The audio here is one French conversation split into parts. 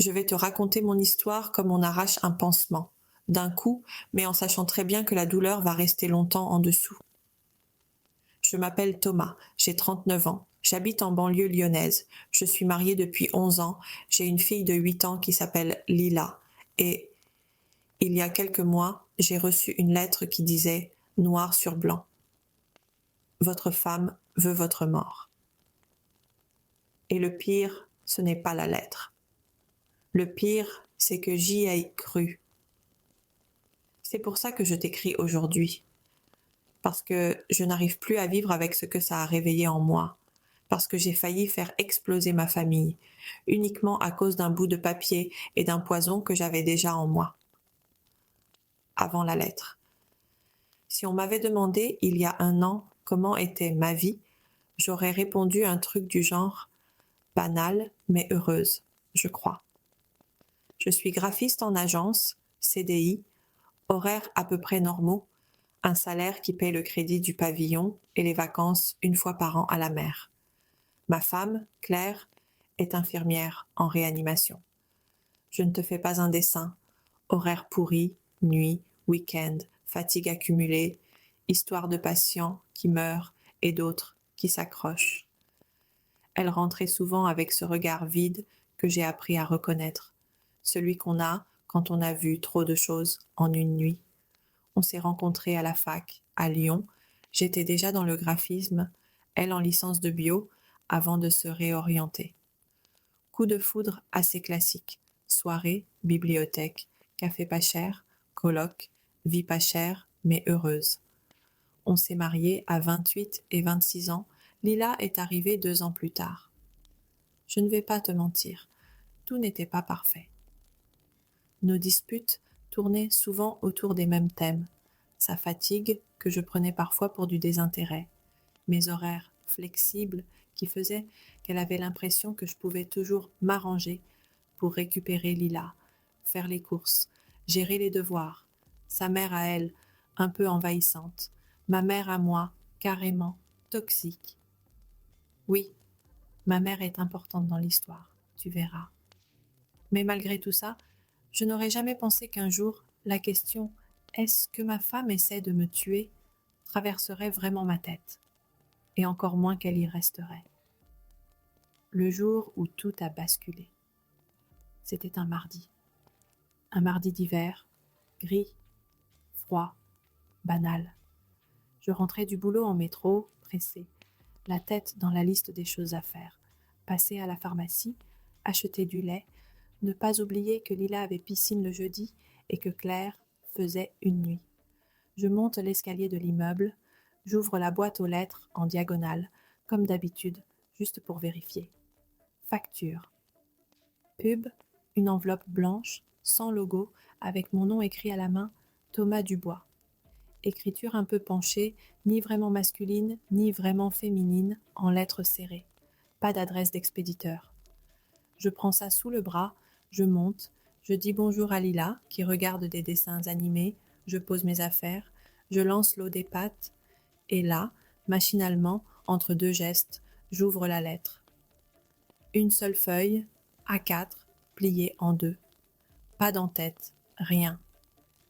Je vais te raconter mon histoire comme on arrache un pansement, d'un coup, mais en sachant très bien que la douleur va rester longtemps en dessous. Je m'appelle Thomas, j'ai 39 ans, j'habite en banlieue lyonnaise, je suis mariée depuis 11 ans, j'ai une fille de 8 ans qui s'appelle Lila, et il y a quelques mois, j'ai reçu une lettre qui disait, noir sur blanc, votre femme veut votre mort. Et le pire, ce n'est pas la lettre. Le pire, c'est que j'y ai cru. C'est pour ça que je t'écris aujourd'hui. Parce que je n'arrive plus à vivre avec ce que ça a réveillé en moi. Parce que j'ai failli faire exploser ma famille, uniquement à cause d'un bout de papier et d'un poison que j'avais déjà en moi. Avant la lettre. Si on m'avait demandé, il y a un an, comment était ma vie, j'aurais répondu un truc du genre banale mais heureuse, je crois. Je suis graphiste en agence, CDI, horaires à peu près normaux, un salaire qui paie le crédit du pavillon et les vacances une fois par an à la mer. Ma femme, Claire, est infirmière en réanimation. Je ne te fais pas un dessin. Horaires pourris, nuit, week-end, fatigue accumulée, histoire de patients qui meurent et d'autres qui s'accrochent. Elle rentrait souvent avec ce regard vide que j'ai appris à reconnaître, celui qu'on a quand on a vu trop de choses en une nuit. On s'est rencontrés à la fac, à Lyon. J'étais déjà dans le graphisme, elle en licence de bio, avant de se réorienter. Coup de foudre assez classique. Soirée, bibliothèque, café pas cher, colloque, vie pas chère, mais heureuse. On s'est mariés à 28 et 26 ans. Lila est arrivée 2 ans plus tard. Je ne vais pas te mentir, tout n'était pas parfait. Nos disputes tournaient souvent autour des mêmes thèmes. Sa fatigue, que je prenais parfois pour du désintérêt. Mes horaires flexibles qui faisaient qu'elle avait l'impression que je pouvais toujours m'arranger pour récupérer Lila, faire les courses, gérer les devoirs. Sa mère à elle, un peu envahissante. Ma mère à moi, carrément toxique. Oui, ma mère est importante dans l'histoire, tu verras. Mais malgré tout ça, je n'aurais jamais pensé qu'un jour, la question « Est-ce que ma femme essaie de me tuer ?» traverserait vraiment ma tête, et encore moins qu'elle y resterait. Le jour où tout a basculé. C'était un mardi d'hiver, gris, froid, banal. Je rentrais du boulot en métro, pressée, la tête dans la liste des choses à faire. Passer à la pharmacie, acheter du lait, ne pas oublier que Lila avait piscine le jeudi et que Claire faisait une nuit. Je monte l'escalier de l'immeuble, j'ouvre la boîte aux lettres en diagonale, comme d'habitude, juste pour vérifier. Facture. Pub, une enveloppe blanche, sans logo, avec mon nom écrit à la main, Thomas Dubois. Écriture un peu penchée, ni vraiment masculine, ni vraiment féminine, en lettres serrées. Pas d'adresse d'expéditeur. Je prends ça sous le bras, je monte, je dis bonjour à Lila, qui regarde des dessins animés, je pose mes affaires, je lance l'eau des pâtes, et là, machinalement, entre 2 gestes, j'ouvre la lettre. Une seule feuille, A4, pliée en 2. Pas d'en-tête, rien.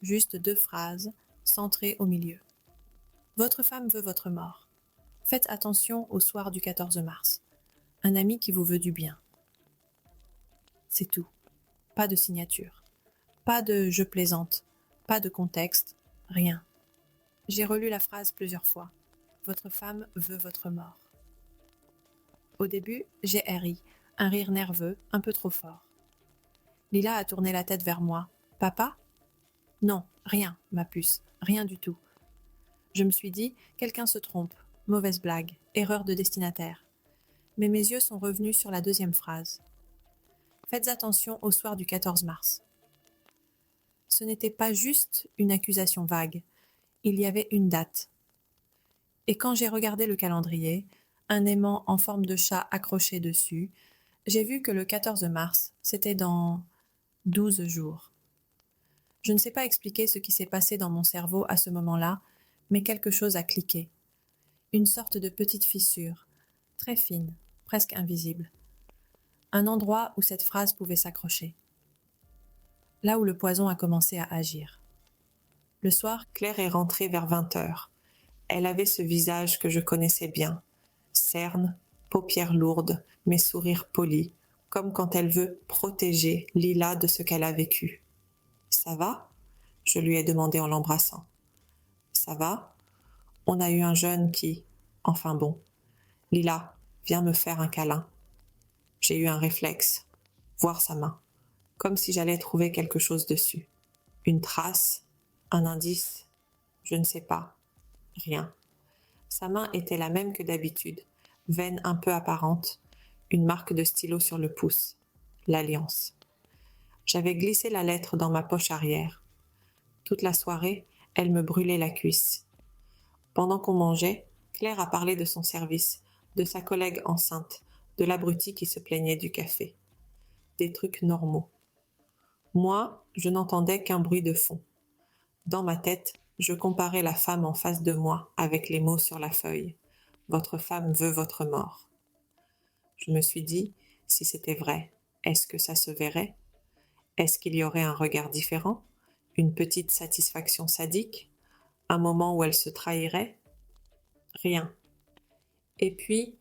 Juste 2 phrases, centrées au milieu. Votre femme veut votre mort. Faites attention au soir du 14 mars. Un ami qui vous veut du bien. C'est tout. Pas de signature. Pas de je plaisante. Pas de contexte. Rien. J'ai relu la phrase plusieurs fois. Votre femme veut votre mort. Au début, j'ai ri, un rire nerveux, un peu trop fort. Lila a tourné la tête vers moi. Papa ? Non, rien, ma puce, rien du tout. Je me suis dit, quelqu'un se trompe, mauvaise blague, erreur de destinataire. Mais mes yeux sont revenus sur la 2e phrase. Faites attention au soir du 14 mars. Ce n'était pas juste une accusation vague, il y avait une date. Et quand j'ai regardé le calendrier, un aimant en forme de chat accroché dessus, j'ai vu que le 14 mars, c'était dans 12 jours. Je ne sais pas expliquer ce qui s'est passé dans mon cerveau à ce moment-là, mais quelque chose a cliqué. Une sorte de petite fissure, très fine, presque invisible. Un endroit où cette phrase pouvait s'accrocher. là où le poison a commencé à agir. Le soir, Claire est rentrée vers 20h. Elle avait ce visage que je connaissais bien. Cerne, paupières lourdes, mais sourire poli, comme quand elle veut protéger Lila de ce qu'elle a vécu. « Ça va ?» je lui ai demandé en l'embrassant. « Ça va ? On a eu un jeune qui... Enfin bon. Lila, viens me faire un câlin. » J'ai eu un réflexe. Voir sa main. Comme si j'allais trouver quelque chose dessus. Une trace, un indice, je ne sais pas. Rien. Sa main était la même que d'habitude, veine un peu apparente, une marque de stylo sur le pouce, l'alliance. J'avais glissé la lettre dans ma poche arrière. Toute la soirée, elle me brûlait la cuisse. Pendant qu'on mangeait, Claire a parlé de son service, de sa collègue enceinte, de l'abruti qui se plaignait du café. Des trucs normaux. Moi, je n'entendais qu'un bruit de fond. Dans ma tête, je comparais la femme en face de moi avec les mots sur la feuille. Votre femme veut votre mort. Je me suis dit, si c'était vrai, est-ce que ça se verrait ? Est-ce qu'il y aurait un regard différent ? Une petite satisfaction sadique ? Un moment où elle se trahirait ? Rien. Et puis,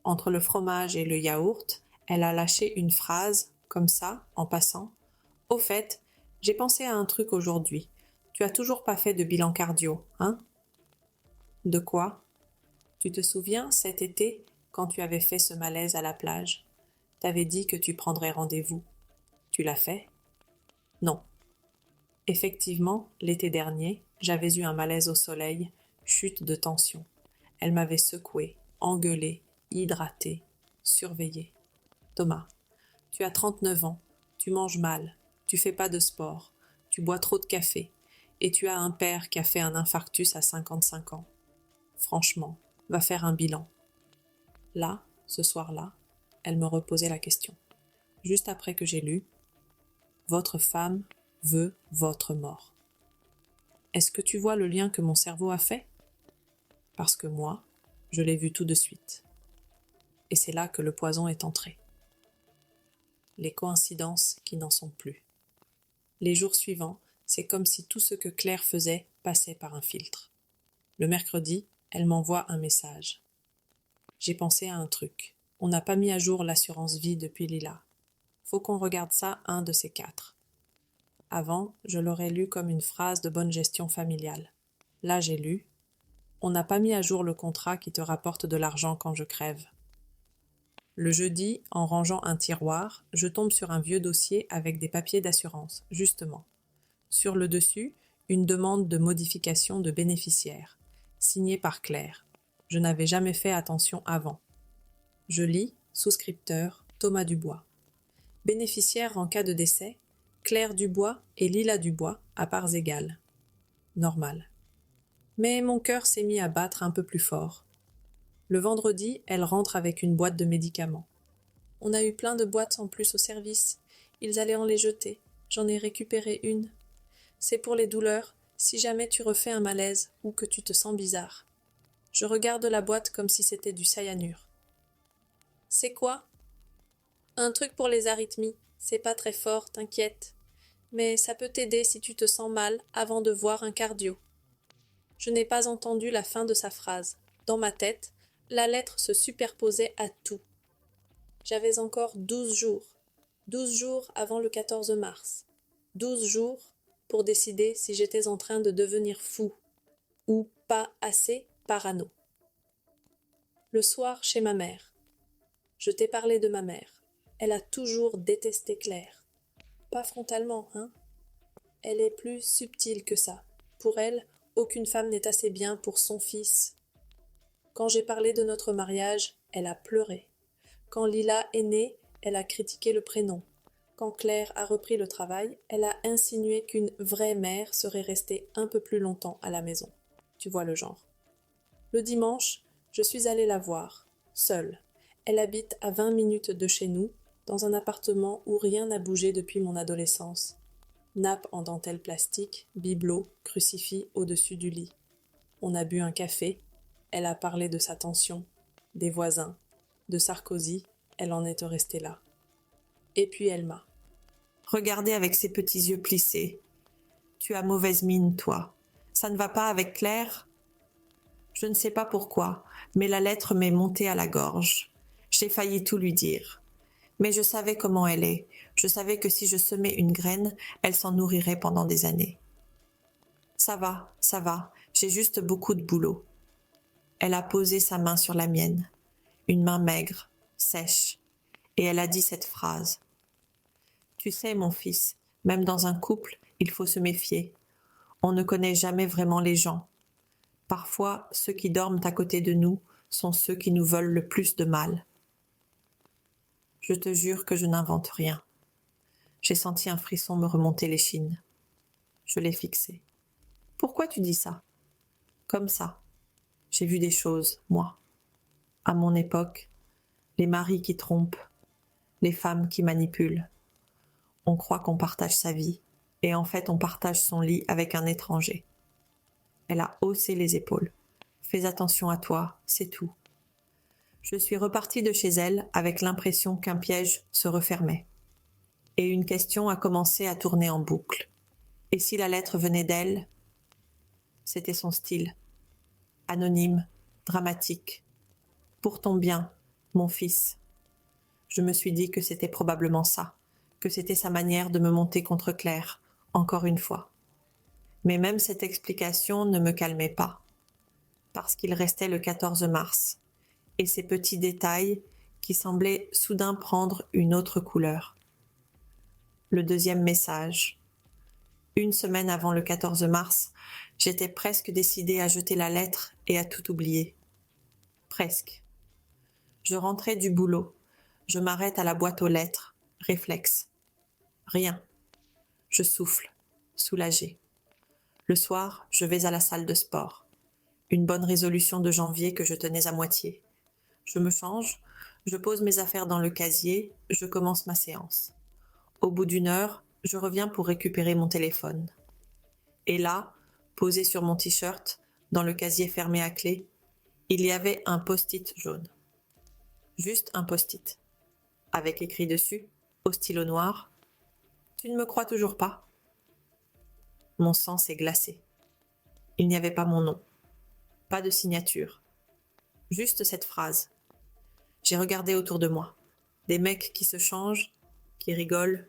entre le fromage et le yaourt, elle a lâché une phrase, comme ça, en passant. « Au fait, j'ai pensé à un truc aujourd'hui. Tu as toujours pas fait de bilan cardio, hein ? » De quoi ? Tu te souviens, cet été, quand tu avais fait ce malaise à la plage ? T'avais dit que tu prendrais rendez-vous. Tu l'as fait ? Non. Effectivement, l'été dernier, j'avais eu un malaise au soleil, chute de tension. Elle m'avait secoué, engueulé, hydraté, surveillé. Thomas, tu as 39 ans, tu manges mal, tu fais pas de sport, tu bois trop de café, et tu as un père qui a fait un infarctus à 55 ans. Franchement, va faire un bilan. Là, ce soir-là, elle me reposait la question. Juste après que j'ai lu « Votre femme veut votre mort ». Est-ce que tu vois le lien que mon cerveau a fait ? Parce que moi, je l'ai vu tout de suite. Et c'est là que le poison est entré. Les coïncidences qui n'en sont plus. Les jours suivants, c'est comme si tout ce que Claire faisait passait par un filtre. Le mercredi, elle m'envoie un message. J'ai pensé à un truc. On n'a pas mis à jour l'assurance vie depuis Lila. Faut qu'on regarde ça un de ces 4. Avant, je l'aurais lu comme une phrase de bonne gestion familiale. Là, j'ai lu « On n'a pas mis à jour le contrat qui te rapporte de l'argent quand je crève. » Le jeudi, en rangeant un tiroir, je tombe sur un vieux dossier avec des papiers d'assurance, justement. Sur le dessus, une demande de modification de bénéficiaire, signée par Claire. Je n'avais jamais fait attention avant. Je lis « Souscripteur, Thomas Dubois. Bénéficiaire en cas de décès, Claire Dubois et Lila Dubois à parts égales. Normal. » Mais mon cœur s'est mis à battre un peu plus fort. Le vendredi, elle rentre avec une boîte de médicaments. On a eu plein de boîtes en plus au service. Ils allaient en les jeter. J'en ai récupéré une. C'est pour les douleurs, si jamais tu refais un malaise ou que tu te sens bizarre. Je regarde la boîte comme si c'était du cyanure. C'est quoi ? Un truc pour les arythmies. C'est pas très fort, t'inquiète. Mais ça peut t'aider si tu te sens mal avant de voir un cardio. Je n'ai pas entendu la fin de sa phrase. Dans ma tête, la lettre se superposait à tout. J'avais encore 12 jours. 12 jours avant le 14 mars. 12 jours pour décider si j'étais en train de devenir fou ou pas assez parano. Le soir, chez ma mère. Je t'ai parlé de ma mère. Elle a toujours détesté Claire. Pas frontalement, hein ? Elle est plus subtile que ça. Pour elle, aucune femme n'est assez bien pour son fils. Quand j'ai parlé de notre mariage, elle a pleuré. Quand Lila est née, elle a critiqué le prénom. Quand Claire a repris le travail, elle a insinué qu'une vraie mère serait restée un peu plus longtemps à la maison. Tu vois le genre. Le dimanche, je suis allée la voir, seule. Elle habite à 20 minutes de chez nous, dans un appartement où rien n'a bougé depuis mon adolescence. Nappe en dentelle plastique, bibelot, crucifix au-dessus du lit. On a bu un café, elle a parlé de sa tension, des voisins, de Sarkozy, elle en est restée là. Et puis elle m'a. regardait avec ses petits yeux plissés. Tu as mauvaise mine, toi. Ça ne va pas avec Claire? Je ne sais pas pourquoi, mais la lettre m'est montée à la gorge. J'ai failli tout lui dire. Mais je savais comment elle est. Je savais que si je semais une graine, elle s'en nourrirait pendant des années. Ça va, j'ai juste beaucoup de boulot. Elle a posé sa main sur la mienne, une main maigre, sèche, et elle a dit cette phrase. Tu sais, mon fils, même dans un couple, il faut se méfier. On ne connaît jamais vraiment les gens. Parfois, ceux qui dorment à côté de nous sont ceux qui nous veulent le plus de mal. Je te jure que je n'invente rien. J'ai senti un frisson me remonter l'échine. Je l'ai fixé. Pourquoi tu dis ça? Comme ça. J'ai vu des choses, moi. À mon époque, les maris qui trompent, les femmes qui manipulent. On croit qu'on partage sa vie, et en fait on partage son lit avec un étranger. Elle a haussé les épaules. Fais attention à toi, c'est tout. Je suis repartie de chez elle avec l'impression qu'un piège se refermait. Et une question a commencé à tourner en boucle. Et si la lettre venait d'elle? C'était son style. Anonyme, dramatique. Pour ton bien, mon fils. Je me suis dit que c'était probablement ça, que c'était sa manière de me monter contre Claire, encore une fois. Mais même cette explication ne me calmait pas, parce qu'il restait le 14 mars, et ces petits détails qui semblaient soudain prendre une autre couleur. Le deuxième message. Une semaine avant le 14 mars, j'étais presque décidée à jeter la lettre et à tout oublier. Presque. Je rentrais du boulot. Je m'arrête à la boîte aux lettres. Réflexe. Rien. Je souffle, soulagée. Le soir, je vais à la salle de sport. Une bonne résolution de janvier que je tenais à moitié. Je me change, je pose mes affaires dans le casier, je commence ma séance. Au bout d'une heure, je reviens pour récupérer mon téléphone. Et là, posé sur mon t-shirt, dans le casier fermé à clé, il y avait un post-it jaune. Juste un post-it. Avec écrit dessus, au stylo noir, « Tu ne me crois toujours pas ?» Mon sang s'est glacé. Il n'y avait pas mon nom. Pas de signature. Juste cette phrase. J'ai regardé autour de moi. Des mecs qui se changent, qui rigolent,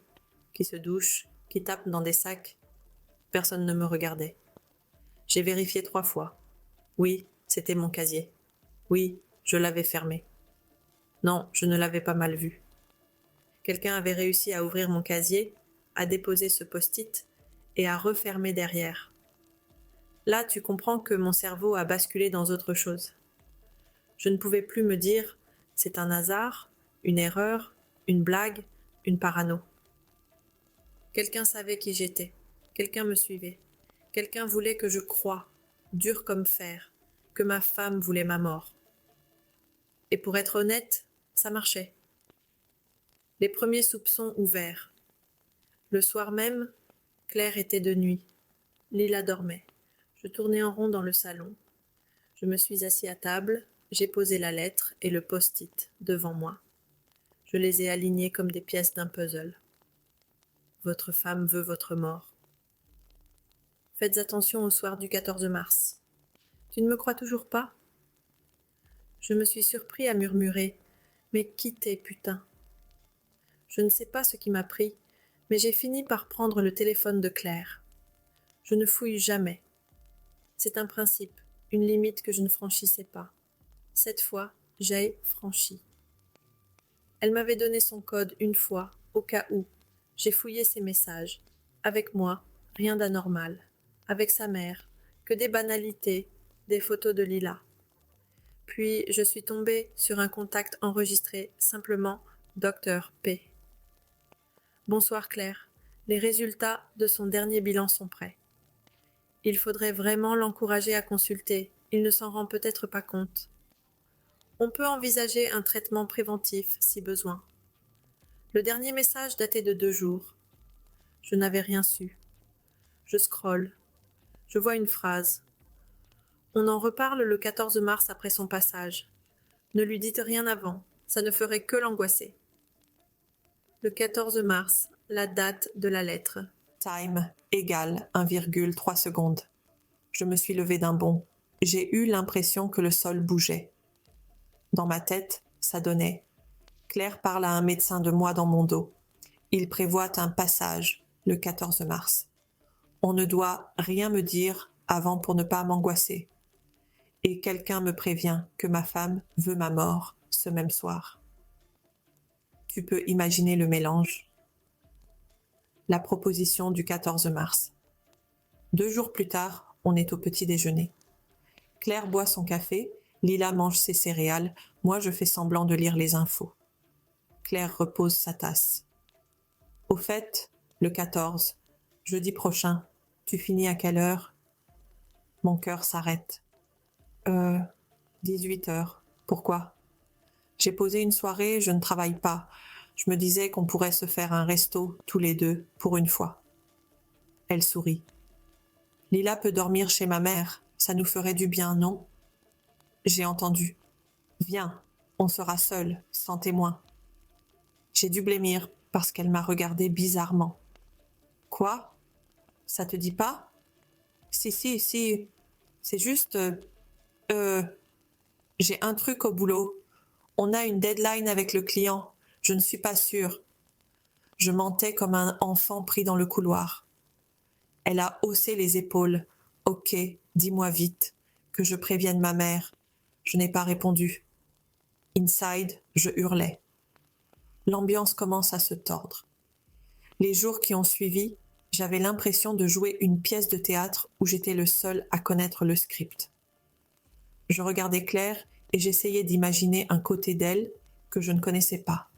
qui se douchent, qui tapent dans des sacs. Personne ne me regardait. J'ai vérifié 3 fois. Oui, c'était mon casier. Oui, je l'avais fermé. Non, je ne l'avais pas mal vu. Quelqu'un avait réussi à ouvrir mon casier, à déposer ce post-it et à refermer derrière. Là, tu comprends que mon cerveau a basculé dans autre chose. Je ne pouvais plus me dire « c'est un hasard, une erreur, une blague, une parano ». Quelqu'un savait qui j'étais, quelqu'un me suivait, quelqu'un voulait que je croie, dur comme fer, que ma femme voulait ma mort. Et pour être honnête, ça marchait. Les premiers soupçons ouverts. Le soir même, Claire était de nuit. Lila dormait. Je tournais en rond dans le salon. Je me suis assis à table, j'ai posé la lettre et le post-it devant moi. Je les ai alignés comme des pièces d'un puzzle. Votre femme veut votre mort. Faites attention au soir du 14 mars. Tu ne me crois toujours pas? Je me suis surpris à murmurer. Mais qui t'es, putain? Je ne sais pas ce qui m'a pris, mais j'ai fini par prendre le téléphone de Claire. Je ne fouille jamais. C'est un principe, une limite que je ne franchissais pas. Cette fois, j'ai franchi. Elle m'avait donné son code une fois, au cas où. J'ai fouillé ses messages. Avec moi, rien d'anormal. Avec sa mère, que des banalités, des photos de Lila. Puis je suis tombée sur un contact enregistré simplement Dr P. Bonsoir Claire, les résultats de son dernier bilan sont prêts. Il faudrait vraiment l'encourager à consulter, il ne s'en rend peut-être pas compte. On peut envisager un traitement préventif si besoin. Le dernier message datait de 2 jours. Je n'avais rien su. Je scrolle. Je vois une phrase. On en reparle le 14 mars après son passage. Ne lui dites rien avant, ça ne ferait que l'angoisser. Le 14 mars, La date de la lettre. Time égale 1,3 secondes. Je me suis levée d'un bond. J'ai eu l'impression que le sol bougeait. Dans ma tête, ça donnait. Claire parle à un médecin de moi dans mon dos. Il prévoit un passage le 14 mars. On ne doit rien me dire avant pour ne pas m'angoisser. Et quelqu'un me prévient que ma femme veut ma mort ce même soir. Tu peux imaginer le mélange. La proposition du 14 mars. 2 jours plus tard, on est au petit déjeuner. Claire boit son café, Lila mange ses céréales, moi je fais semblant de lire les infos. Claire repose sa tasse. Au fait, le 14, jeudi prochain, tu finis à quelle heure? Mon cœur s'arrête. 18 heures. Pourquoi? J'ai posé une soirée, je ne travaille pas. Je me disais qu'on pourrait se faire un resto, tous les deux, pour une fois. Elle sourit. Lila peut dormir chez ma mère, ça nous ferait du bien, non? J'ai entendu. Viens, on sera seuls, sans témoin. J'ai dû blêmir parce qu'elle m'a regardé bizarrement. Quoi? Ça te dit pas? Si, c'est juste... j'ai un truc au boulot. On a une deadline avec le client. Je ne suis pas sûre. Je mentais comme un enfant pris dans le couloir. Elle a haussé les épaules. Ok, dis-moi vite, que je prévienne ma mère. Je n'ai pas répondu. Inside, je hurlais. L'ambiance commence à se tordre. Les jours qui ont suivi, j'avais l'impression de jouer une pièce de théâtre où j'étais le seul à connaître le script. Je regardais Claire et j'essayais d'imaginer un côté d'elle que je ne connaissais pas.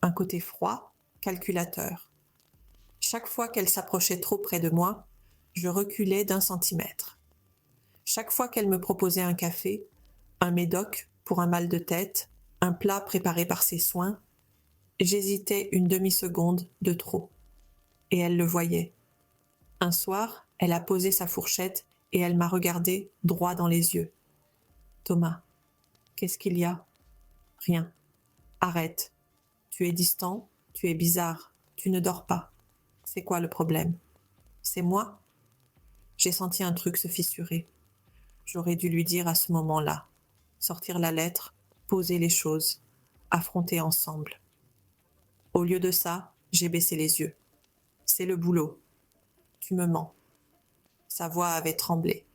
Un côté froid, calculateur. Chaque fois qu'elle s'approchait trop près de moi, je reculais d'1 centimètre. Chaque fois qu'elle me proposait un café, un médoc pour un mal de tête, un plat préparé par ses soins, j'hésitais une demi-seconde de trop. Et elle le voyait. Un soir, elle a posé sa fourchette et elle m'a regardé droit dans les yeux. Thomas, qu'est-ce qu'il y a? Rien. Arrête. Tu es distant, tu es bizarre, tu ne dors pas. C'est quoi le problème? C'est moi? J'ai senti un truc se fissurer. J'aurais dû lui dire à ce moment-là. Sortir la lettre, poser les choses, affronter ensemble. Au lieu de ça, j'ai baissé les yeux. C'est le boulot. Tu me mens. Sa voix avait tremblé.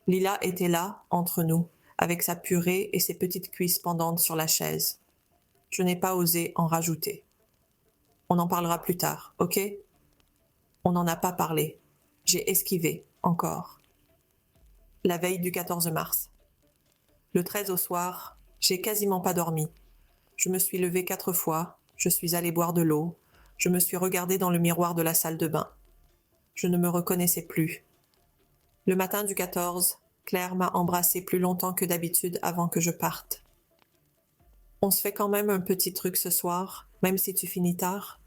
Lila était là, entre nous, avec sa purée et ses petites cuisses pendantes sur la chaise. Je n'ai pas osé en rajouter. On en parlera plus tard, ok? On n'en a pas parlé. J'ai esquivé, encore. La veille du 14 mars. Le 13 au soir, j'ai quasiment pas dormi. Je me suis levée 4 fois, je suis allée boire de l'eau, je me suis regardée dans le miroir de la salle de bain. Je ne me reconnaissais plus. Le matin du 14, Claire m'a embrassée plus longtemps que d'habitude avant que je parte. On se fait quand même un petit truc ce soir, même si tu finis tard.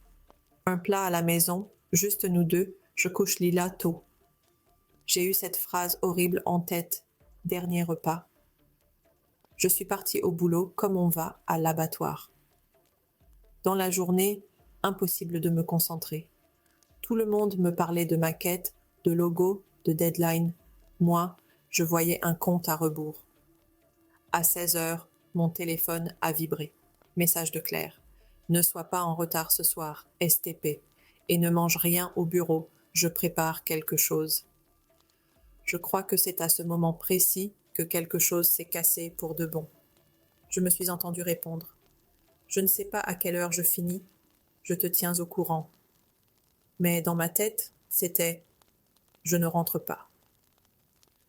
Un plat à la maison, juste nous deux, je couche Lila tôt. J'ai eu cette phrase horrible en tête. Dernier repas. Je suis partie au boulot comme on va à l'abattoir. Dans la journée, impossible de me concentrer. Tout le monde me parlait de maquettes, de logos, de deadline. Moi, je voyais un compte à rebours. À 16 heures, mon téléphone a vibré. Message de Claire. Ne sois pas en retard ce soir, STP. Et ne mange rien au bureau, je prépare quelque chose. Je crois que c'est à ce moment précis que quelque chose s'est cassé pour de bon. Je me suis entendue répondre. Je ne sais pas à quelle heure je finis, je te tiens au courant. Mais dans ma tête, c'était « je ne rentre pas ».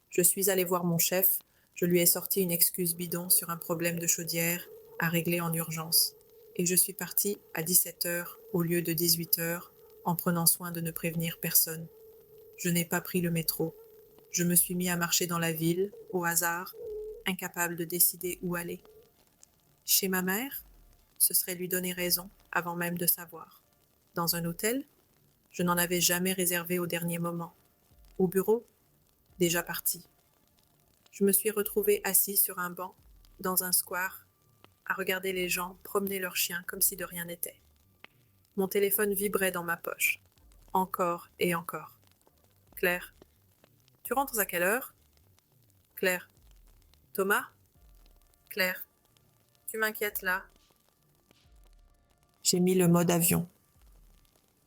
Je suis allée voir mon chef, je lui ai sorti une excuse bidon sur un problème de chaudière à régler en urgence. Et je suis partie à 17 heures au lieu de 18 heures en prenant soin de ne prévenir personne. Je n'ai pas pris le métro. Je me suis mis à marcher dans la ville, au hasard, incapable de décider où aller. Chez ma mère, ce serait lui donner raison avant même de savoir. Dans un hôtel, je n'en avais jamais réservé au dernier moment. Au bureau, déjà parti. Je me suis retrouvée assise sur un banc, dans un square, à regarder les gens promener leurs chiens comme si de rien n'était. Mon téléphone vibrait dans ma poche. Encore et encore. Claire. Tu rentres à quelle heure? Claire. Thomas? Claire. Tu m'inquiètes là. J'ai mis le mode avion.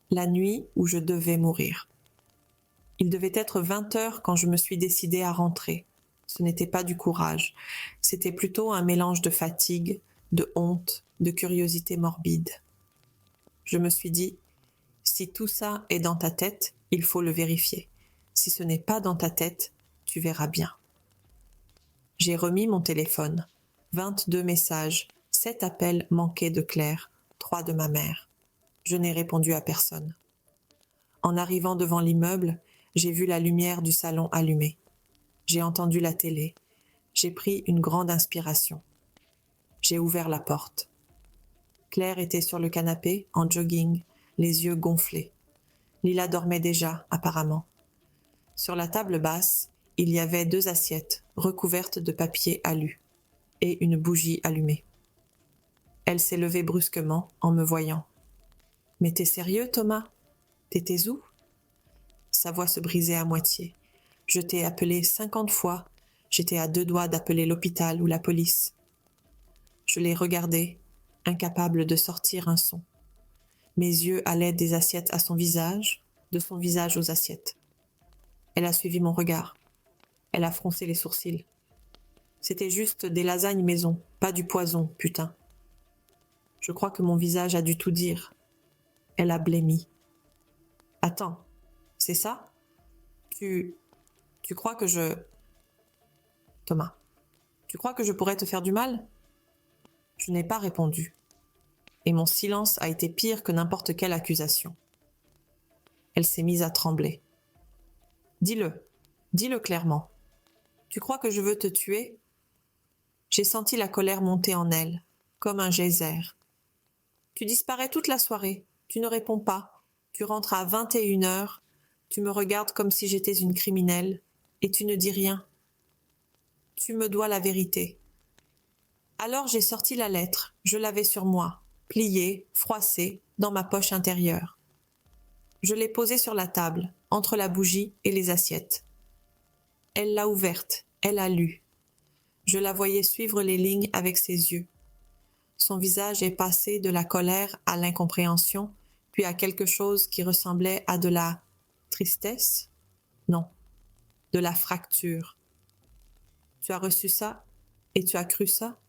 La nuit où je devais mourir. Il devait être 20 heures quand je me suis décidée à rentrer. Ce n'était pas du courage. C'était plutôt un mélange de fatigue, de honte, de curiosité morbide. Je me suis dit, si tout ça est dans ta tête, il faut le vérifier. Si ce n'est pas dans ta tête, tu verras bien. J'ai remis mon téléphone. 22 messages, 7 appels manqués de Claire, 3 de ma mère. Je n'ai répondu à personne. En arrivant devant l'immeuble, j'ai vu la lumière du salon allumée. J'ai entendu la télé. J'ai pris une grande inspiration. J'ai ouvert la porte. Claire était sur le canapé, en jogging, les yeux gonflés. Lila dormait déjà, apparemment. Sur la table basse, il y avait 2 assiettes recouvertes de papier alu et une bougie allumée. Elle s'est levée brusquement en me voyant. « Mais t'es sérieux, Thomas? T'étais où ?» Sa voix se brisait à moitié. « Je t'ai appelé 50 fois. J'étais à 2 doigts d'appeler l'hôpital ou la police. » Je l'ai regardée, incapable de sortir un son. Mes yeux allaient des assiettes à son visage, de son visage aux assiettes. Elle a suivi mon regard. Elle a froncé les sourcils. C'était juste des lasagnes maison, pas du poison, putain. Je crois que mon visage a dû tout dire. Elle a blêmi. Attends, c'est ça? Tu crois que je... Thomas, tu crois que je pourrais te faire du mal? Je n'ai pas répondu. Et mon silence a été pire que n'importe quelle accusation. Elle s'est mise à trembler. Dis-le clairement. Tu crois que je veux te tuer? J'ai senti la colère monter en elle, comme un geyser. Tu disparais toute la soirée, tu ne réponds pas, tu rentres à 21 heures, tu me regardes comme si j'étais une criminelle, et tu ne dis rien. Tu me dois la vérité. Alors j'ai sorti la lettre, je l'avais sur moi, pliée, froissée, dans ma poche intérieure. Je l'ai posée sur la table, entre la bougie et les assiettes. Elle l'a ouverte, elle a lu. Je la voyais suivre les lignes avec ses yeux. Son visage est passé de la colère à l'incompréhension, puis à quelque chose qui ressemblait à de la tristesse? Non, de la fracture. Tu as reçu ça et tu as cru ça?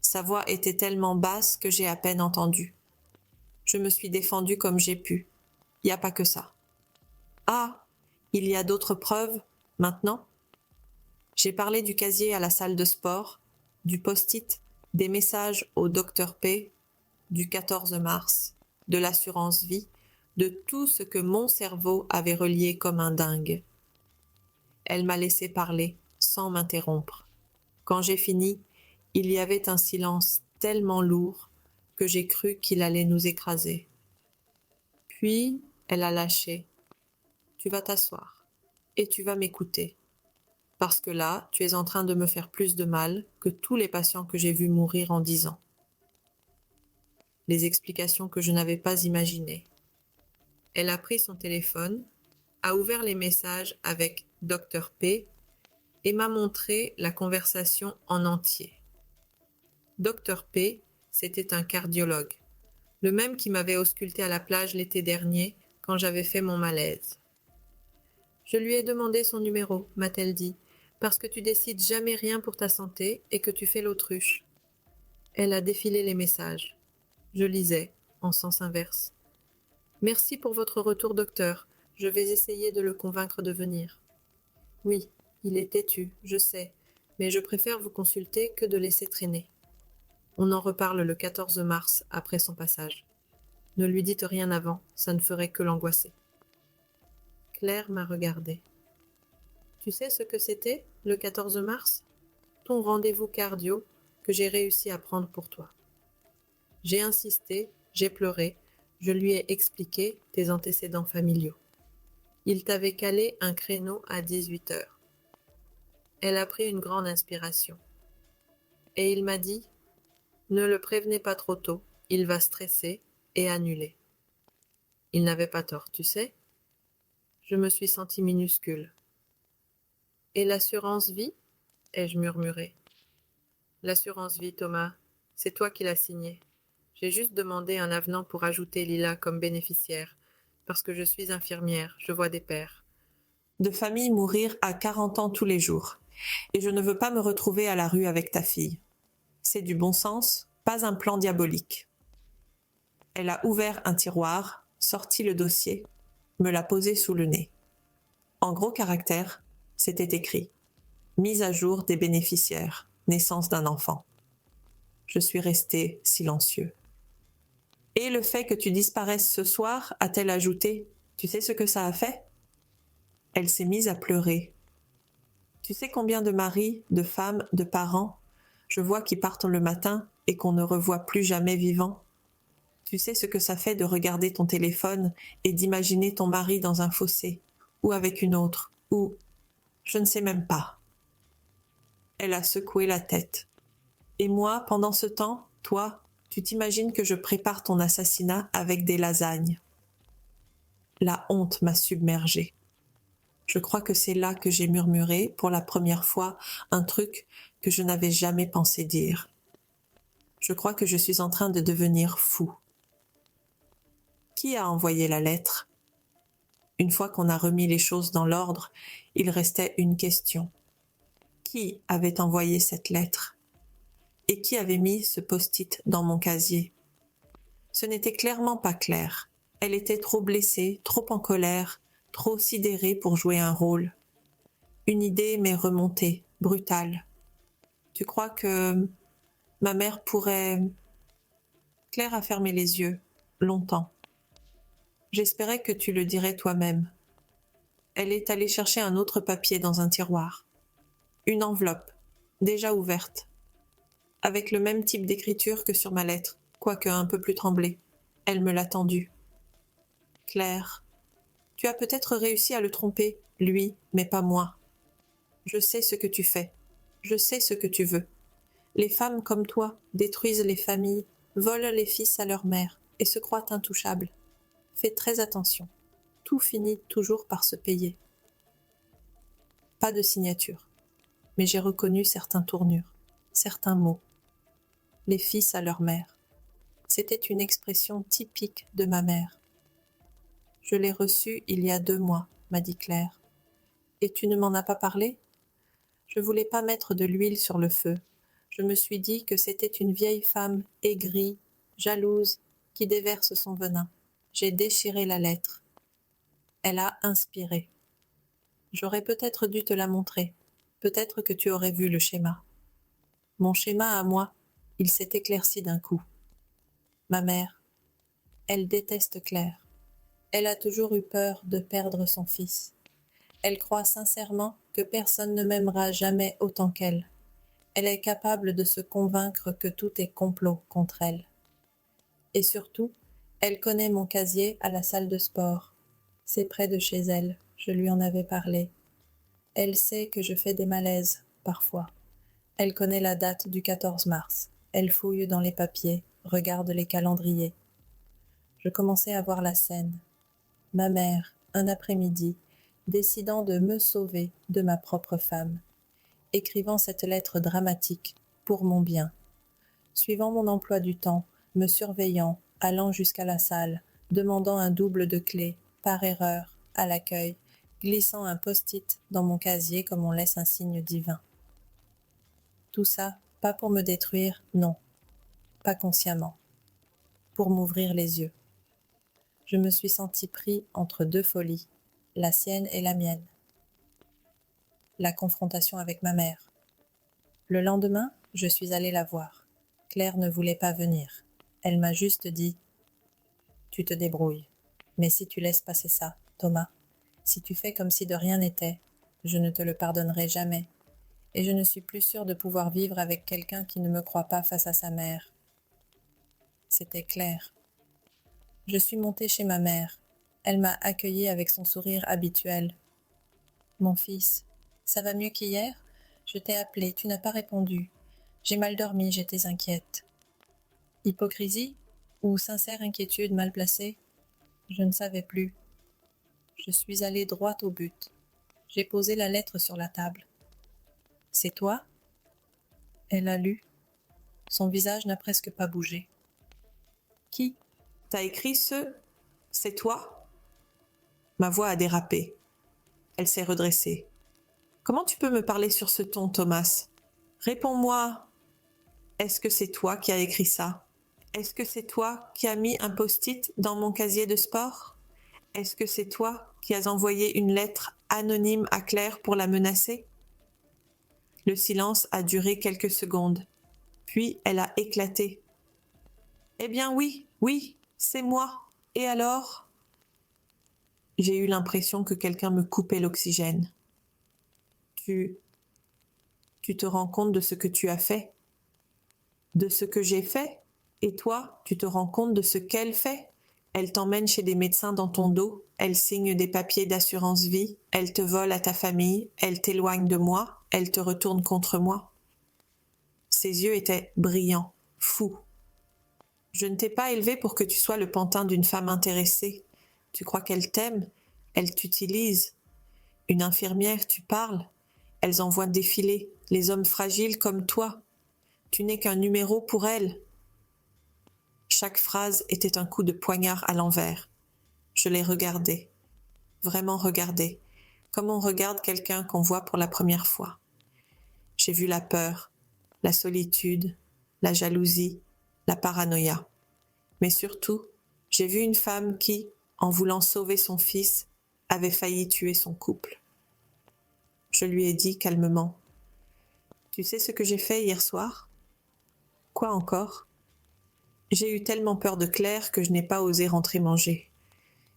Sa voix était tellement basse que j'ai à peine entendu. Je me suis défendue comme j'ai pu. Il n'y a pas que ça. Ah, il y a d'autres preuves, maintenant? J'ai parlé du casier à la salle de sport, du post-it, des messages au Dr P, du 14 mars, de l'assurance vie, de tout ce que mon cerveau avait relié comme un dingue. Elle m'a laissé parler, sans m'interrompre. Quand j'ai fini, il y avait un silence tellement lourd que j'ai cru qu'il allait nous écraser. Puis, elle a lâché. Tu vas t'asseoir et tu vas m'écouter. Parce que là, tu es en train de me faire plus de mal que tous les patients que j'ai vus mourir en 10 ans. Les explications que je n'avais pas imaginées. Elle a pris son téléphone, a ouvert les messages avec Dr P et m'a montré la conversation en entier. Dr P, c'était un cardiologue, le même qui m'avait ausculté à la plage l'été dernier quand j'avais fait mon malaise. Je lui ai demandé son numéro, m'a-t-elle dit, parce que tu décides jamais rien pour ta santé et que tu fais l'autruche. Elle a défilé les messages. Je lisais, en sens inverse. Merci pour votre retour, docteur. Je vais essayer de le convaincre de venir. Oui, il est têtu, je sais, mais je préfère vous consulter que de laisser traîner. On en reparle le 14 mars, après son passage. Ne lui dites rien avant, ça ne ferait que l'angoisser. Claire m'a regardée. Tu sais ce que c'était, le 14 mars? Ton rendez-vous cardio que j'ai réussi à prendre pour toi. J'ai insisté, j'ai pleuré, je lui ai expliqué tes antécédents familiaux. Il t'avait calé un créneau à 18 heures. Elle a pris une grande inspiration. Et il m'a dit, ne le prévenez pas trop tôt, il va stresser et annulé. Il n'avait pas tort, tu sais. Je me suis sentie minuscule. Et l'assurance vie? Ai-je murmuré. L'assurance vie, Thomas, c'est toi qui l'as signée. J'ai juste demandé un avenant pour ajouter Lila comme bénéficiaire, parce que je suis infirmière, je vois des pères. De familles mourir à 40 ans tous les jours. Et je ne veux pas me retrouver à la rue avec ta fille. C'est du bon sens, pas un plan diabolique. Elle a ouvert un tiroir, sorti le dossier, me l'a posé sous le nez. En gros caractères, c'était écrit « Mise à jour des bénéficiaires, naissance d'un enfant ». Je suis resté silencieux. « Et le fait que tu disparaisses ce soir, a-t-elle ajouté, tu sais ce que ça a fait ?» Elle s'est mise à pleurer. Tu sais combien de maris, de femmes, de parents, je vois qui partent le matin et qu'on ne revoit plus jamais vivants? Tu sais ce que ça fait de regarder ton téléphone et d'imaginer ton mari dans un fossé, ou avec une autre, ou je ne sais même pas. Elle a secoué la tête. Et moi, pendant ce temps, toi, tu t'imagines que je prépare ton assassinat avec des lasagnes. La honte m'a submergée. Je crois que c'est là que j'ai murmuré, pour la première fois, un truc que je n'avais jamais pensé dire. Je crois que je suis en train de devenir fou. Qui a envoyé la lettre ? Une fois qu'on a remis les choses dans l'ordre, il restait une question. Qui avait envoyé cette lettre ? Et qui avait mis ce post-it dans mon casier ? Ce n'était clairement pas clair. Elle était trop blessée, trop en colère, trop sidérée pour jouer un rôle. Une idée m'est remontée, brutale. Tu crois que ma mère pourrait... Claire a fermé les yeux, longtemps. J'espérais que tu le dirais toi-même. Elle est allée chercher un autre papier dans un tiroir. Une enveloppe, déjà ouverte, avec le même type d'écriture que sur ma lettre, quoique un peu plus tremblée. Elle me l'a tendue. Claire, tu as peut-être réussi à le tromper, lui, mais pas moi. Je sais ce que tu fais. Je sais ce que tu veux. Les femmes comme toi détruisent les familles, volent les fils à leur mère et se croient intouchables. Fais très attention. Tout finit toujours par se payer. Pas de signature, mais j'ai reconnu certaines tournures, certains mots. Les fils à leur mère. C'était une expression typique de ma mère. Je l'ai reçue il y a 2 mois, m'a dit Claire. Et tu ne m'en as pas parlé ? Je voulais pas mettre de l'huile sur le feu. Je me suis dit que c'était une vieille femme aigrie, jalouse, qui déverse son venin. J'ai déchiré la lettre. Elle a inspiré. J'aurais peut-être dû te la montrer. Peut-être que tu aurais vu le schéma. Mon schéma à moi, il s'est éclairci d'un coup. Ma mère, elle déteste Claire. Elle a toujours eu peur de perdre son fils. Elle croit sincèrement que personne ne m'aimera jamais autant qu'elle. Elle est capable de se convaincre que tout est complot contre elle. Et surtout, elle connaît mon casier à la salle de sport. C'est près de chez elle, je lui en avais parlé. Elle sait que je fais des malaises, parfois. Elle connaît la date du 14 mars. Elle fouille dans les papiers, regarde les calendriers. Je commençais à voir la scène. Ma mère, un après-midi, décidant de me sauver de ma propre femme, écrivant cette lettre dramatique pour mon bien, suivant mon emploi du temps, me surveillant, allant jusqu'à la salle, demandant un double de clé, par erreur, à l'accueil, glissant un post-it dans mon casier comme on laisse un signe divin. Tout ça, pas pour me détruire, non, pas consciemment, pour m'ouvrir les yeux. Je me suis senti pris entre 2 folies, la sienne et la mienne. La confrontation avec ma mère. Le lendemain, je suis allée la voir. Claire ne voulait pas venir. Elle m'a juste dit « Tu te débrouilles. Mais si tu laisses passer ça, Thomas, si tu fais comme si de rien n'était, je ne te le pardonnerai jamais. Et je ne suis plus sûre de pouvoir vivre avec quelqu'un qui ne me croit pas face à sa mère. » C'était clair. Je suis montée chez ma mère. Elle m'a accueillie avec son sourire habituel. « Mon fils, ça va mieux qu'hier ? Je t'ai appelé, tu n'as pas répondu. J'ai mal dormi, j'étais inquiète. » Hypocrisie ? ou sincère inquiétude mal placée? Je ne savais plus. Je suis allée droit au but. J'ai posé la lettre sur la table. C'est toi? Elle a lu. Son visage n'a presque pas bougé. Qui? T'as écrit ce? C'est toi? Ma voix a dérapé. Elle s'est redressée. Comment tu peux me parler sur ce ton, Thomas? Réponds-moi. Est-ce que c'est toi qui as écrit ça? Est-ce que c'est toi qui as mis un post-it dans mon casier de sport? Est-ce que c'est toi qui as envoyé une lettre anonyme à Claire pour la menacer? Le silence a duré quelques secondes. Puis elle a éclaté. Eh bien oui, oui, c'est moi. Et alors? J'ai eu l'impression que quelqu'un me coupait l'oxygène. Tu te rends compte de ce que tu as fait? De ce que j'ai fait? Et toi, tu te rends compte de ce qu'elle fait? Elle t'emmène chez des médecins dans ton dos, elle signe des papiers d'assurance vie, elle te vole à ta famille, elle t'éloigne de moi, elle te retourne contre moi. Ses yeux étaient brillants, fous. Je ne t'ai pas élevé pour que tu sois le pantin d'une femme intéressée. Tu crois qu'elle t'aime? Elle t'utilise. Une infirmière, tu parles. Elles envoient défiler les hommes fragiles comme toi. Tu n'es qu'un numéro pour elles. Chaque phrase était un coup de poignard à l'envers. Je l'ai regardé, vraiment regardé, comme on regarde quelqu'un qu'on voit pour la première fois. J'ai vu la peur, la solitude, la jalousie, la paranoïa. Mais surtout, j'ai vu une femme qui, en voulant sauver son fils, avait failli tuer son couple. Je lui ai dit calmement, « Tu sais ce que j'ai fait hier soir? » « Quoi encore? » J'ai eu tellement peur de Claire que je n'ai pas osé rentrer manger.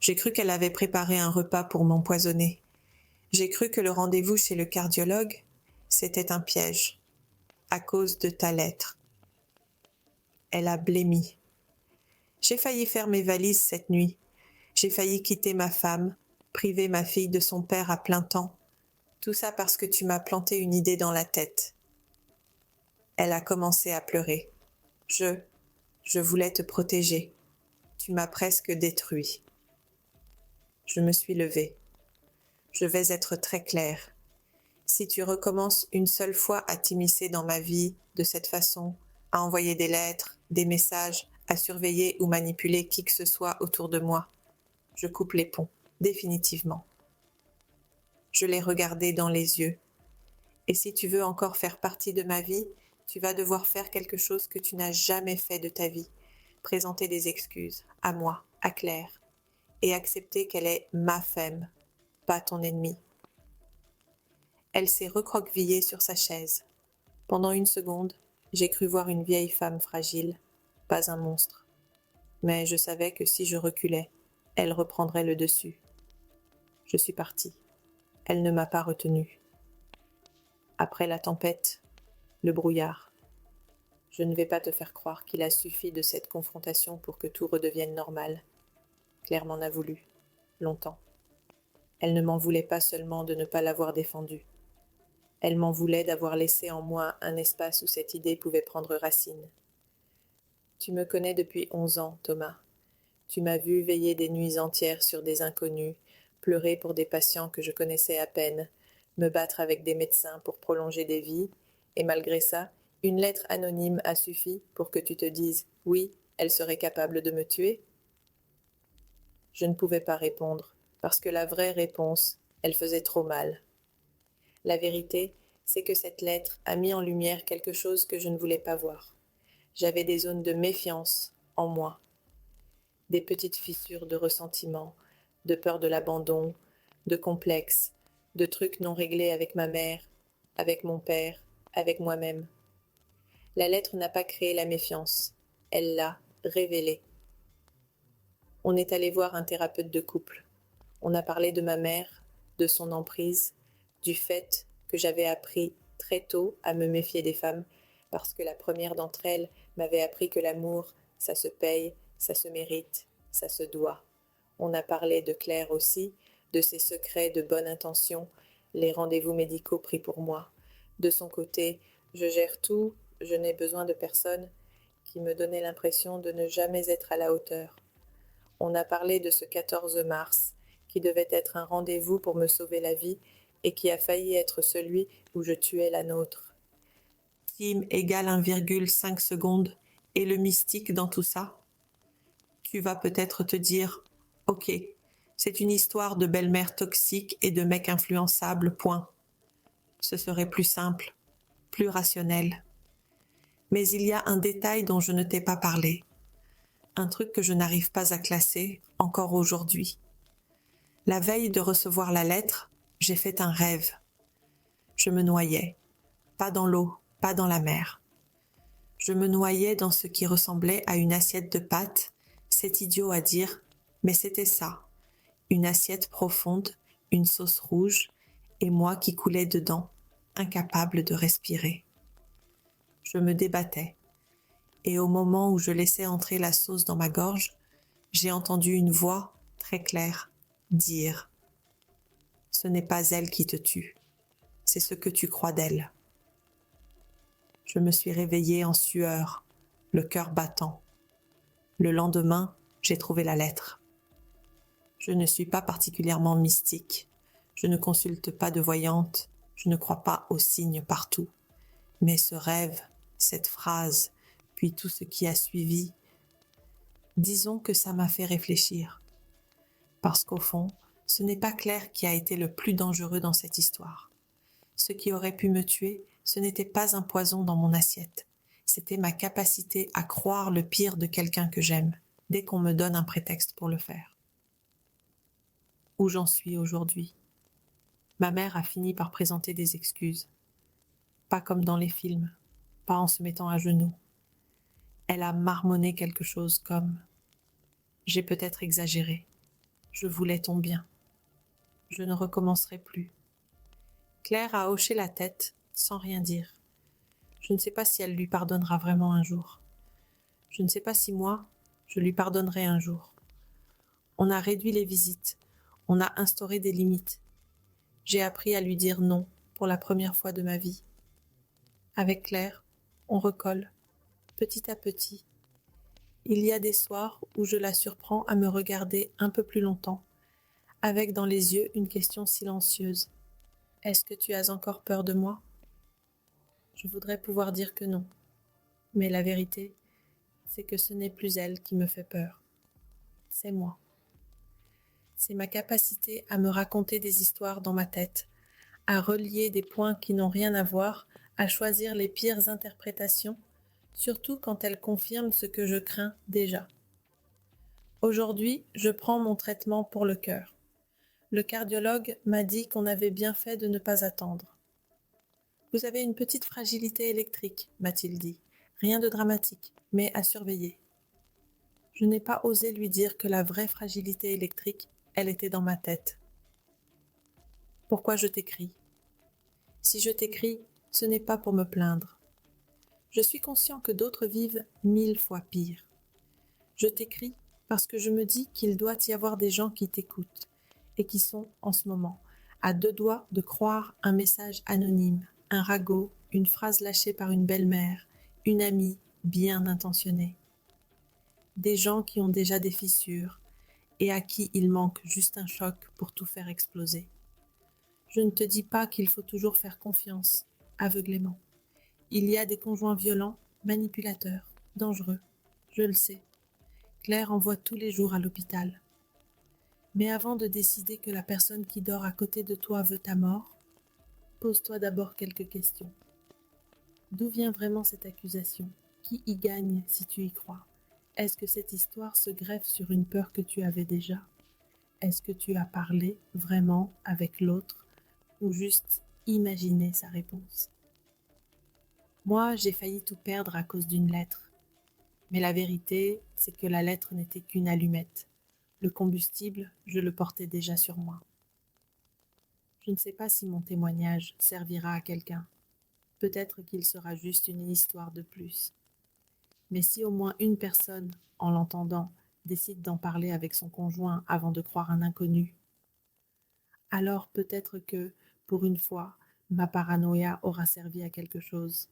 J'ai cru qu'elle avait préparé un repas pour m'empoisonner. J'ai cru que le rendez-vous chez le cardiologue, c'était un piège, à cause de ta lettre. Elle a blêmi. J'ai failli faire mes valises cette nuit. J'ai failli quitter ma femme, priver ma fille de son père à plein temps. Tout ça parce que tu m'as planté une idée dans la tête. Elle a commencé à pleurer. Je voulais te protéger. Tu m'as presque détruit. Je me suis levée. Je vais être très claire. Si tu recommences une seule fois à t'immiscer dans ma vie de cette façon, à envoyer des lettres, des messages, à surveiller ou manipuler qui que ce soit autour de moi, je coupe les ponts, définitivement. Je l'ai regardé dans les yeux. Et si tu veux encore faire partie de ma vie, tu vas devoir faire quelque chose que tu n'as jamais fait de ta vie. Présenter des excuses, à moi, à Claire, et accepter qu'elle est ma femme, pas ton ennemie. Elle s'est recroquevillée sur sa chaise. Pendant une seconde, j'ai cru voir une vieille femme fragile, pas un monstre. Mais je savais que si je reculais, elle reprendrait le dessus. Je suis partie. Elle ne m'a pas retenue. Après la tempête, le brouillard. Je ne vais pas te faire croire qu'il a suffi de cette confrontation pour que tout redevienne normal. Claire m'en a voulu, longtemps. Elle ne m'en voulait pas seulement de ne pas l'avoir défendue. Elle m'en voulait d'avoir laissé en moi un espace où cette idée pouvait prendre racine. Tu me connais depuis 11 ans, Thomas. Tu m'as vu veiller des nuits entières sur des inconnus, pleurer pour des patients que je connaissais à peine, me battre avec des médecins pour prolonger des vies, et malgré ça, une lettre anonyme a suffi pour que tu te dises « oui, elle serait capable de me tuer ?» Je ne pouvais pas répondre, parce que la vraie réponse, elle faisait trop mal. La vérité, c'est que cette lettre a mis en lumière quelque chose que je ne voulais pas voir. J'avais des zones de méfiance en moi, des petites fissures de ressentiment, de peur de l'abandon, de complexe, de trucs non réglés avec ma mère, avec mon père, avec moi-même. La lettre n'a pas créé la méfiance, elle l'a révélée. On est allé voir un thérapeute de couple. On a parlé de ma mère, de son emprise, du fait que j'avais appris très tôt à me méfier des femmes, parce que la première d'entre elles m'avait appris que l'amour, ça se paye, ça se mérite, ça se doit. On a parlé de Claire aussi, de ses secrets de bonne intention, les rendez-vous médicaux pris pour moi. De son côté, je gère tout, je n'ai besoin de personne, qui me donnait l'impression de ne jamais être à la hauteur. On a parlé de ce 14 mars, qui devait être un rendez-vous pour me sauver la vie et qui a failli être celui où je tuais la nôtre. Tim égale 1,5 secondes et le mystique dans tout ça? Tu vas peut-être te dire, ok, c'est une histoire de belle-mère toxique et de mec influençable, point. Ce serait plus simple, plus rationnel. Mais il y a un détail dont je ne t'ai pas parlé, un truc que je n'arrive pas à classer encore aujourd'hui. La veille de recevoir la lettre, j'ai fait un rêve. Je me noyais, pas dans l'eau, pas dans la mer. Je me noyais dans ce qui ressemblait à une assiette de pâtes, c'est idiot à dire, mais c'était ça, une assiette profonde, une sauce rouge, et moi qui coulais dedans, incapable de respirer. Je me débattais, et au moment où je laissais entrer la sauce dans ma gorge, j'ai entendu une voix très claire dire « Ce n'est pas elle qui te tue, c'est ce que tu crois d'elle. » Je me suis réveillée en sueur, le cœur battant. Le lendemain, j'ai trouvé la lettre. Je ne suis pas particulièrement mystique. Je ne consulte pas de voyante. Je ne crois pas aux signes partout. Mais ce rêve, cette phrase, puis tout ce qui a suivi, disons que ça m'a fait réfléchir. Parce qu'au fond, ce n'est pas Claire qui a été le plus dangereux dans cette histoire. Ce qui aurait pu me tuer, ce n'était pas un poison dans mon assiette. C'était ma capacité à croire le pire de quelqu'un que j'aime, dès qu'on me donne un prétexte pour le faire. Où j'en suis aujourd'hui? Ma mère a fini par présenter des excuses. Pas comme dans les films, pas en se mettant à genoux. Elle a marmonné quelque chose comme « J'ai peut-être exagéré. Je voulais ton bien. Je ne recommencerai plus. » Claire a hoché la tête, sans rien dire. Je ne sais pas si elle lui pardonnera vraiment un jour. Je ne sais pas si moi, je lui pardonnerai un jour. On a réduit les visites. On a instauré des limites. J'ai appris à lui dire non pour la première fois de ma vie. Avec Claire, on recolle, petit à petit. Il y a des soirs où je la surprends à me regarder un peu plus longtemps, avec dans les yeux une question silencieuse. Est-ce que tu as encore peur de moi? Je voudrais pouvoir dire que non, mais la vérité, c'est que ce n'est plus elle qui me fait peur. C'est moi. C'est ma capacité à me raconter des histoires dans ma tête, à relier des points qui n'ont rien à voir, à choisir les pires interprétations, surtout quand elles confirment ce que je crains déjà. Aujourd'hui, je prends mon traitement pour le cœur. Le cardiologue m'a dit qu'on avait bien fait de ne pas attendre. Vous avez une petite fragilité électrique, m'a-t-il dit. Rien de dramatique, mais à surveiller. Je n'ai pas osé lui dire que la vraie fragilité électrique, elle était dans ma tête. Pourquoi je t'écris? Si je t'écris, ce n'est pas pour me plaindre. Je suis conscient que d'autres vivent 1000 fois pire. Je t'écris parce que je me dis qu'il doit y avoir des gens qui t'écoutent et qui sont, en ce moment, à deux doigts de croire un message anonyme, un ragot, une phrase lâchée par une belle-mère, une amie bien intentionnée. Des gens qui ont déjà des fissures et à qui il manque juste un choc pour tout faire exploser. Je ne te dis pas qu'il faut toujours faire confiance, aveuglément. Il y a des conjoints violents, manipulateurs, dangereux, je le sais. Claire en voit tous les jours à l'hôpital. Mais avant de décider que la personne qui dort à côté de toi veut ta mort, pose-toi d'abord quelques questions. D'où vient vraiment cette accusation? Qui y gagne si tu y crois? Est-ce que cette histoire se greffe sur une peur que tu avais déjà? Est-ce que tu as parlé vraiment avec l'autre ou juste imaginé sa réponse? Moi, j'ai failli tout perdre à cause d'une lettre. Mais la vérité, c'est que la lettre n'était qu'une allumette. Le combustible, je le portais déjà sur moi. Je ne sais pas si mon témoignage servira à quelqu'un. Peut-être qu'il sera juste une histoire de plus. Mais si au moins une personne, en l'entendant, décide d'en parler avec son conjoint avant de croire un inconnu, alors peut-être que, pour une fois, ma paranoïa aura servi à quelque chose.